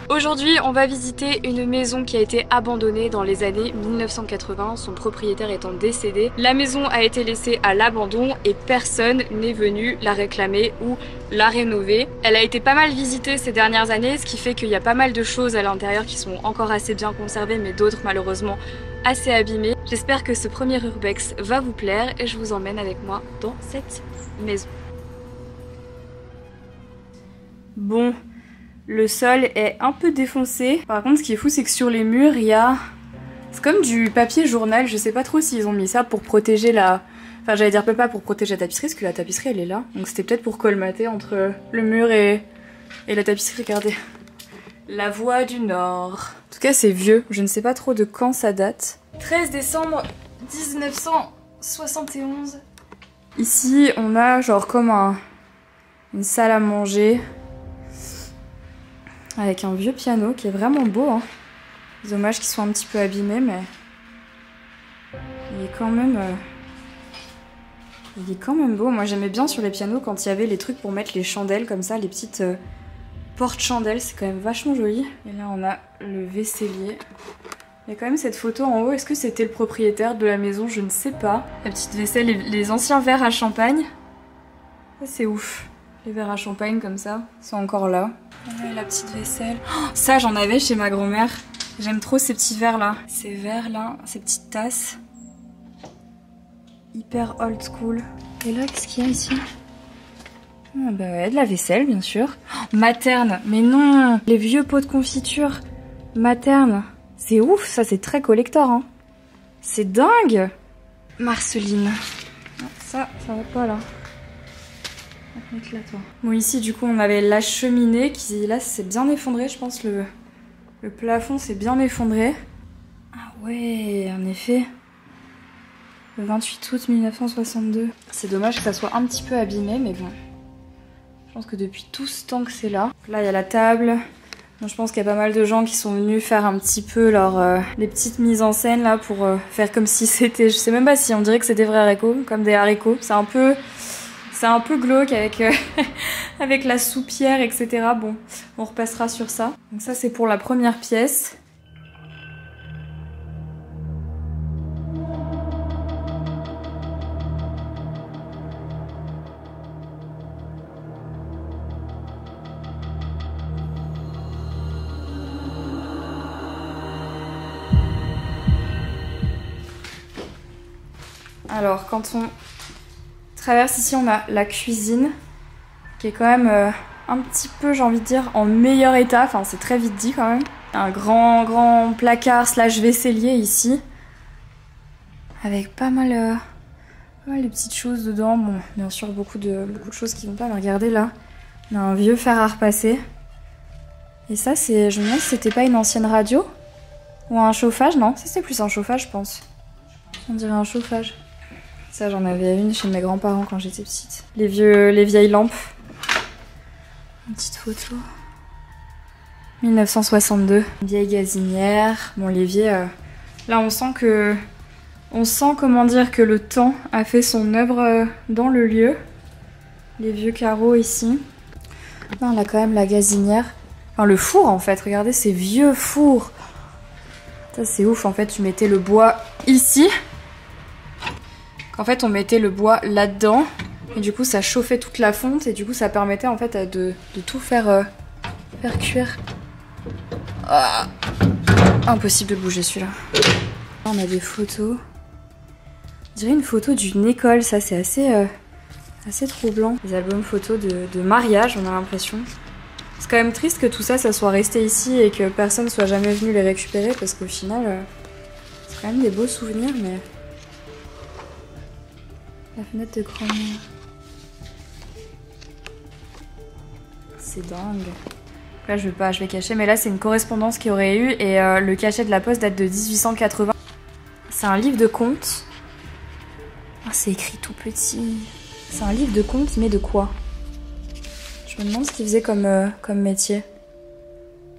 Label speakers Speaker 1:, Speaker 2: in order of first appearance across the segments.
Speaker 1: Aujourd'hui, on va visiter une maison qui a été abandonnée dans les années 1980, son propriétaire étant décédé. La maison a été laissée à l'abandon et personne n'est venu la réclamer ou la rénover. Elle a été pas mal visitée ces dernières années, ce qui fait qu'il y a pas mal de choses à l'intérieur qui sont encore assez bien conservées, mais d'autres malheureusement assez abîmées. J'espère que ce premier urbex va vous plaire et je vous emmène avec moi dans cette maison. Bon, le sol est un peu défoncé. Par contre, ce qui est fou, c'est que sur les murs, il y a... C'est comme du papier journal. Je sais pas trop s'ils ont mis ça pour protéger la... Enfin, j'allais dire pas pour protéger la tapisserie, parce que la tapisserie, elle est là. Donc c'était peut-être pour colmater entre le mur et la tapisserie. Regardez. La voie du Nord. En tout cas, c'est vieux. Je ne sais pas trop de quand ça date. 13 décembre 1971. Ici, on a genre comme une salle à manger. Avec un vieux piano qui est vraiment beau. Hein. Dommage qu'ils soient un petit peu abîmés, mais il est quand même beau. Moi j'aimais bien sur les pianos quand il y avait les trucs pour mettre les chandelles comme ça, les petites porte-chandelles, c'est quand même vachement joli. Et là on a le vaisselier. Il y a quand même cette photo en haut, est-ce que c'était le propriétaire de la maison? Je ne sais pas. La petite vaisselle, les anciens verres à champagne. Ça c'est ouf. Les verres à champagne comme ça, sont encore là. Ouais, la petite vaisselle. Oh, ça j'en avais chez ma grand-mère. J'aime trop ces petits verres là. Ces verres là, ces petites tasses. Hyper old school. Et là, qu'est-ce qu'il y a ici? Ah bah ouais, de la vaisselle bien sûr. Oh, Materne, mais non. Les vieux pots de confiture. Materne. C'est ouf, ça c'est très collector hein. C'est dingue. Marceline. Non, ça va pas là. Là, toi. Bon ici du coup on avait la cheminée qui là s'est bien effondré, je pense le plafond s'est bien effondré. Ah ouais en effet. Le 28 août 1962. C'est dommage que ça soit un petit peu abîmé mais bon. Je pense que depuis tout ce temps que c'est là. Là il y a la table. Bon, je pense qu'il y a pas mal de gens qui sont venus faire un petit peu les petites mises en scène là pour faire comme si c'était... Je sais même pas si on dirait que c'est des vrais haricots, comme des haricots. C'est un peu glauque avec, avec la soupière, etc. Bon, on repassera sur ça. Donc ça, c'est pour la première pièce. Alors, quand on traverse ici, on a la cuisine qui est quand même un petit peu, j'ai envie de dire, en meilleur état. Enfin, c'est très vite dit quand même. Un grand placard slash vaisselier ici. Avec pas mal de petites choses dedans. Bon, bien sûr, beaucoup de choses qui vont pas. Mais regardez là, on a un vieux fer à repasser. Et ça, c'est, je me demande si c'était pas une ancienne radio ou un chauffage. Non, ça c'est plus un chauffage, je pense. On dirait un chauffage. Ça, j'en avais une chez mes grands-parents quand j'étais petite. Les vieilles lampes. Une petite photo. 1962. Une vieille gazinière. Bon, l'évier, là, on sent, comment dire, que le temps a fait son œuvre dans le lieu. Les vieux carreaux ici. Non, là, quand même, la gazinière. Enfin, le four, en fait. Regardez ces vieux fours. Ça, c'est ouf. En fait, tu mettais le bois ici. En fait on mettait le bois là-dedans et du coup ça chauffait toute la fonte et du coup ça permettait en fait de tout faire cuire. Ah, impossible de bouger celui-là. On a des photos. On dirait une photo d'une école, ça c'est assez troublant. Des albums photos de mariage, on a l'impression. C'est quand même triste que tout ça soit resté ici et que personne soit jamais venu les récupérer parce qu'au final c'est quand même des beaux souvenirs mais... La fenêtre de grand-mère. C'est dingue. Là je vais cacher, mais là c'est une correspondance qu'il y aurait eu et le cachet de la poste date de 1880. C'est un livre de contes. Ah, c'est écrit tout petit. C'est un livre de contes, mais de quoi? Je me demande ce qu'il faisait comme métier.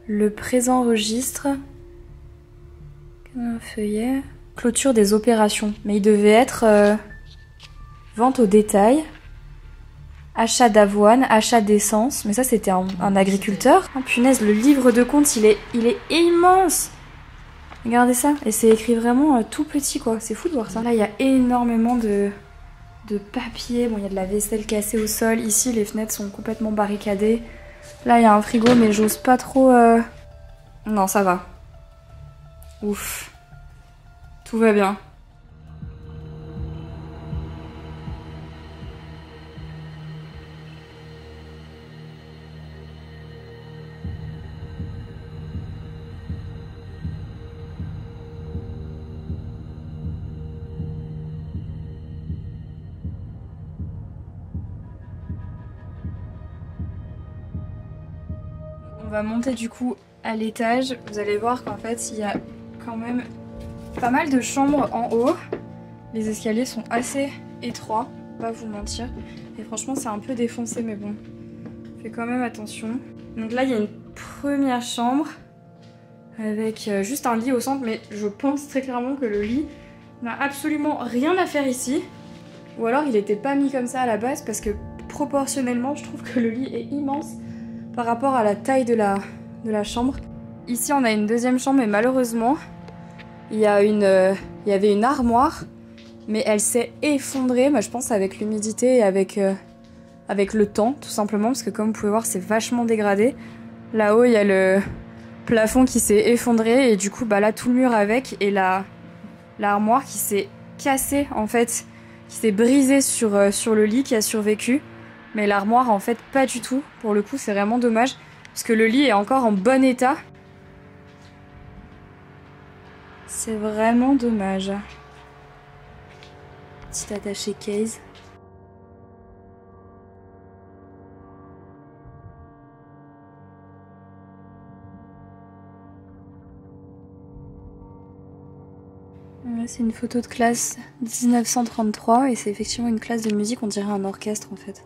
Speaker 1: Le présent registre. Un feuillet. Clôture des opérations. Mais il devait être... Vente au détail. achat d'avoine, achat d'essence. Mais ça, c'était un agriculteur. Oh, punaise, le livre de compte, il est immense. Regardez ça. Et c'est écrit vraiment tout petit, quoi. C'est fou de voir ça. Là, il y a énormément de papier. Bon, il y a de la vaisselle cassée au sol. Ici, les fenêtres sont complètement barricadées. Là, il y a un frigo, mais j'ose pas trop... Non, ça va. Ouf. Tout va bien. On va monter du coup à l'étage. Vous allez voir qu'en fait il y a quand même pas mal de chambres en haut. Les escaliers sont assez étroits, pas vous mentir. Et franchement c'est un peu défoncé mais bon, fais quand même attention. Donc là il y a une première chambre avec juste un lit au centre, mais je pense très clairement que le lit n'a absolument rien à faire ici. Ou alors il était pas mis comme ça à la base parce que proportionnellement je trouve que le lit est immense par rapport à la taille de la chambre. Ici on a une deuxième chambre et malheureusement il y avait une armoire mais elle s'est effondrée, je pense avec l'humidité et avec le temps tout simplement parce que comme vous pouvez voir c'est vachement dégradé. Là-haut il y a le plafond qui s'est effondré et du coup là tout le mur avec et l'armoire qui s'est cassée en fait, qui s'est brisée sur le lit qui a survécu. Mais l'armoire en fait pas du tout, pour le coup c'est vraiment dommage parce que le lit est encore en bon état. C'est vraiment dommage. Petit attaché case. Là c'est une photo de classe 1933 et c'est effectivement une classe de musique, on dirait un orchestre en fait.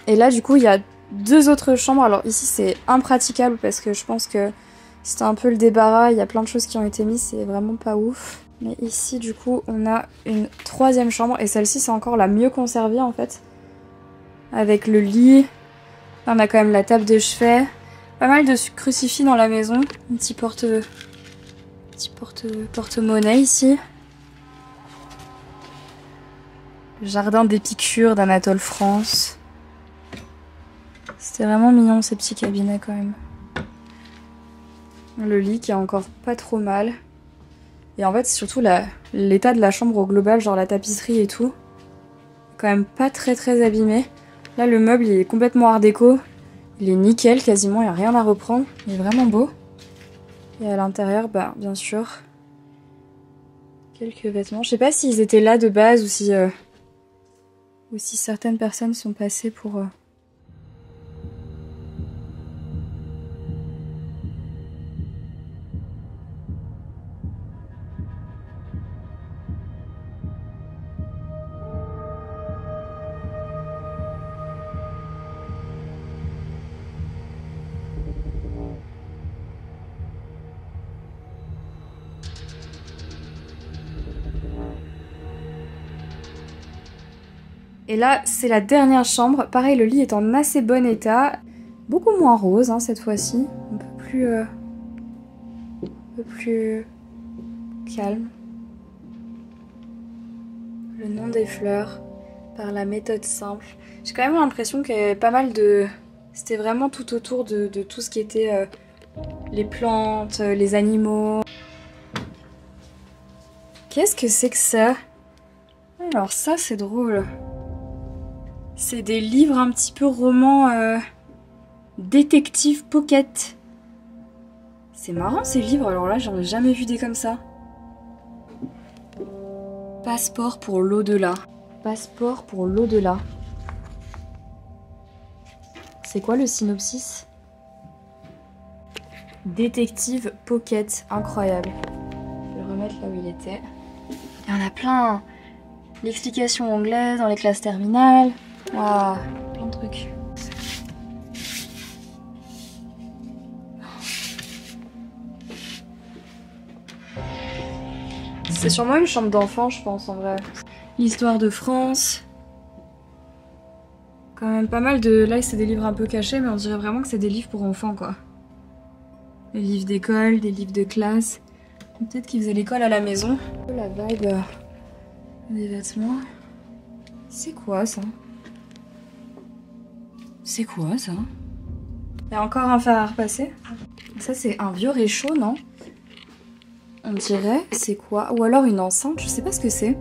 Speaker 1: Et là du coup il y a deux autres chambres. Alors ici c'est impraticable parce que je pense que c'était un peu le débarras, il y a plein de choses qui ont été mises, c'est vraiment pas ouf. Mais ici du coup on a une troisième chambre et celle-ci c'est encore la mieux conservée en fait. Avec le lit, là on a quand même la table de chevet, pas mal de crucifix dans la maison, un petit porte-monnaie ici. Le jardin d'Épicure d'Anatole France. C'était vraiment mignon ces petits cabinets quand même. Le lit qui est encore pas trop mal. Et en fait c'est surtout l'état de la chambre au global, genre la tapisserie et tout. Quand même pas très abîmé. Là le meuble il est complètement art déco. Il est nickel quasiment, il n'y a rien à reprendre. Il est vraiment beau. Et à l'intérieur, bien sûr, quelques vêtements. Je sais pas s'ils étaient là de base ou si certaines personnes sont passées pour... Et là, c'est la dernière chambre. Pareil, le lit est en assez bon état. Beaucoup moins rose cette fois-ci. Un peu plus calme. Le nom des fleurs, par la méthode simple. J'ai quand même l'impression qu'il y avait pas mal de... C'était vraiment tout autour de tout ce qui était les plantes, les animaux. Qu'est-ce que c'est que ça? Alors ça, c'est drôle. C'est des livres un petit peu romans détective pocket. C'est marrant ces livres, alors là j'en ai jamais vu des comme ça. Passeport pour l'au-delà. Passeport pour l'au-delà. C'est quoi le synopsis? Détective pocket, incroyable. Je vais le remettre là où il était. Il y en a plein. L'explication anglaise dans les classes terminales. Waouh, plein de trucs. C'est sûrement une chambre d'enfant, je pense, en vrai. L'histoire de France. Quand même pas mal de... Là, c'est des livres un peu cachés, mais on dirait vraiment que c'est des livres pour enfants, quoi. Des livres d'école, des livres de classe. Peut-être qu'ils faisaient l'école à la maison. La vibe des vêtements. C'est quoi, ça? C'est quoi, ça? Il y a encore un fer à repasser. Ça, c'est un vieux réchaud, non? On dirait. C'est quoi? Ou alors une enceinte, je sais pas ce que c'est.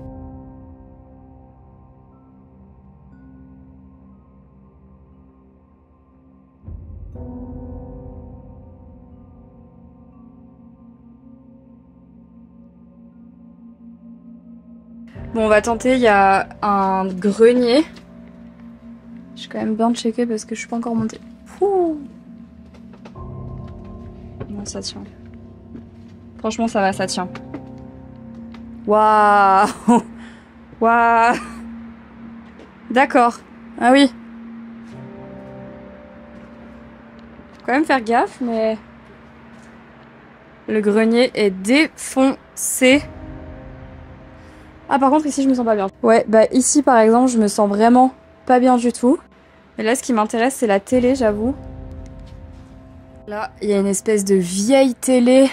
Speaker 1: Bon, on va tenter, il y a un grenier. Je suis quand même bien checker parce que je suis pas encore montée. Ouh. Non, ça tient. Franchement, ça va, ça tient. Waouh. Waouh. D'accord. Ah oui. Faut quand même faire gaffe, mais... Le grenier est défoncé. Ah, par contre, ici, je me sens pas bien. Ouais, bah ici, par exemple, je me sens vraiment pas bien du tout. Mais là, ce qui m'intéresse, c'est la télé, j'avoue. Là, il y a une espèce de vieille télé.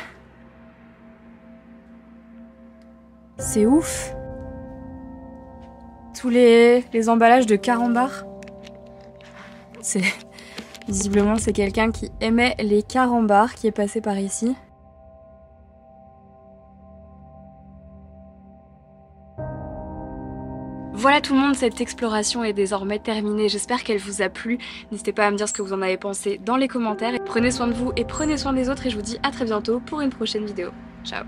Speaker 1: C'est ouf. Tous les emballages de carambars. Visiblement, c'est quelqu'un qui aimait les carambars qui est passé par ici. Voilà tout le monde, cette exploration est désormais terminée. J'espère qu'elle vous a plu. N'hésitez pas à me dire ce que vous en avez pensé dans les commentaires. Prenez soin de vous et prenez soin des autres et je vous dis à très bientôt pour une prochaine vidéo. Ciao.